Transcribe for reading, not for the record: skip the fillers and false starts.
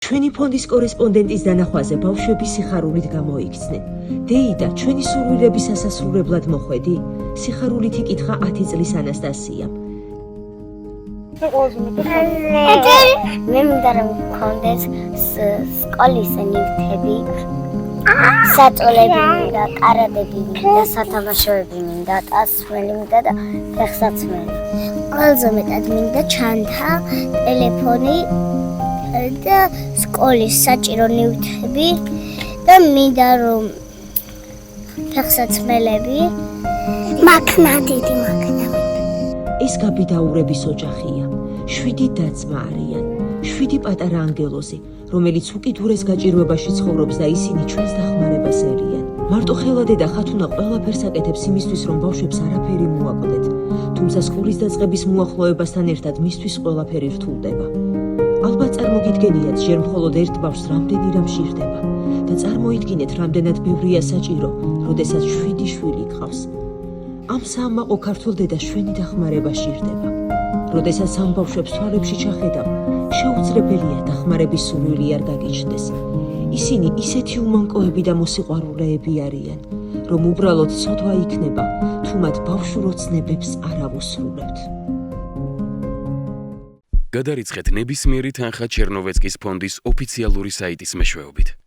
ჩვენი ფონდის კორესპონდენტის დანახვაზე ბავშვები სიხარულით გამოიქცნენ. დეიდა, ჩვენი სურვილების ასასრულებლად მოხვედი? სიხარულით იკითხა 10 წლის ანასტასიამ. მე მინდა რომ მქონდეს სკოლის ნივთები, საწოლები მინდა, კარადები მინდა, სათამაშოები მინდა, ტასმელი მინდა და ფეხსაცმელი. ყველაზე მეტად მინდა ჩანთა, ტელეფონი და სკოლის საჭირო ნივთები და მინდა რომ ფეხსაცმელები, მაქნა, დიდი მაქნა. ეს გაბიდაურების ოჯახია. 7 და-ძმა არიან. 7 პატარა ანგელოზი, რომელიც უკიდურეს გაჭირვებაში ცხოვრობს და ისინი ჩვენს დახმარებას ერიან. მარტო ხელა დედა ხათუნა ყველაფერს აკეთებს იმისთვის, რომ ბავშვებს არაფერი მოაკვდეთ. თუმცა სკოლის დაწყების მოახლოებასთან ერთად მისთვის ყველაფერი რთულდება. ალბათ წარმოგიდგენიათ, ჯერ მხოლოდ ერთ ბავშვს რამდენი რამ სჭირდება და წარმოიდგინეთ, რამდენად ბევრია საჭირო, როდესაც 7 შვილი გყავს. ამ საამაყო ქართველ დედას ჩვენი დახმარება სჭირდება. როდესაც ამ ბავშვებს თვალებში ჩახედავ, შეუძლებელია დახმარების სურვილი არ გაგიჩნდეს. ისინი ისეთი უმანკოები და მოსიყვარულეები არიან, რომ უბრალოდ ცოდვა იქნება, თუ მათ ბავშვურ ოცნებებს არ ავუსრულებთ. გადარიცხეთ ნებისმიერი თანხა ჩერნოვეცკის ფონდის ოფიციალური საიტის მეშვეობით.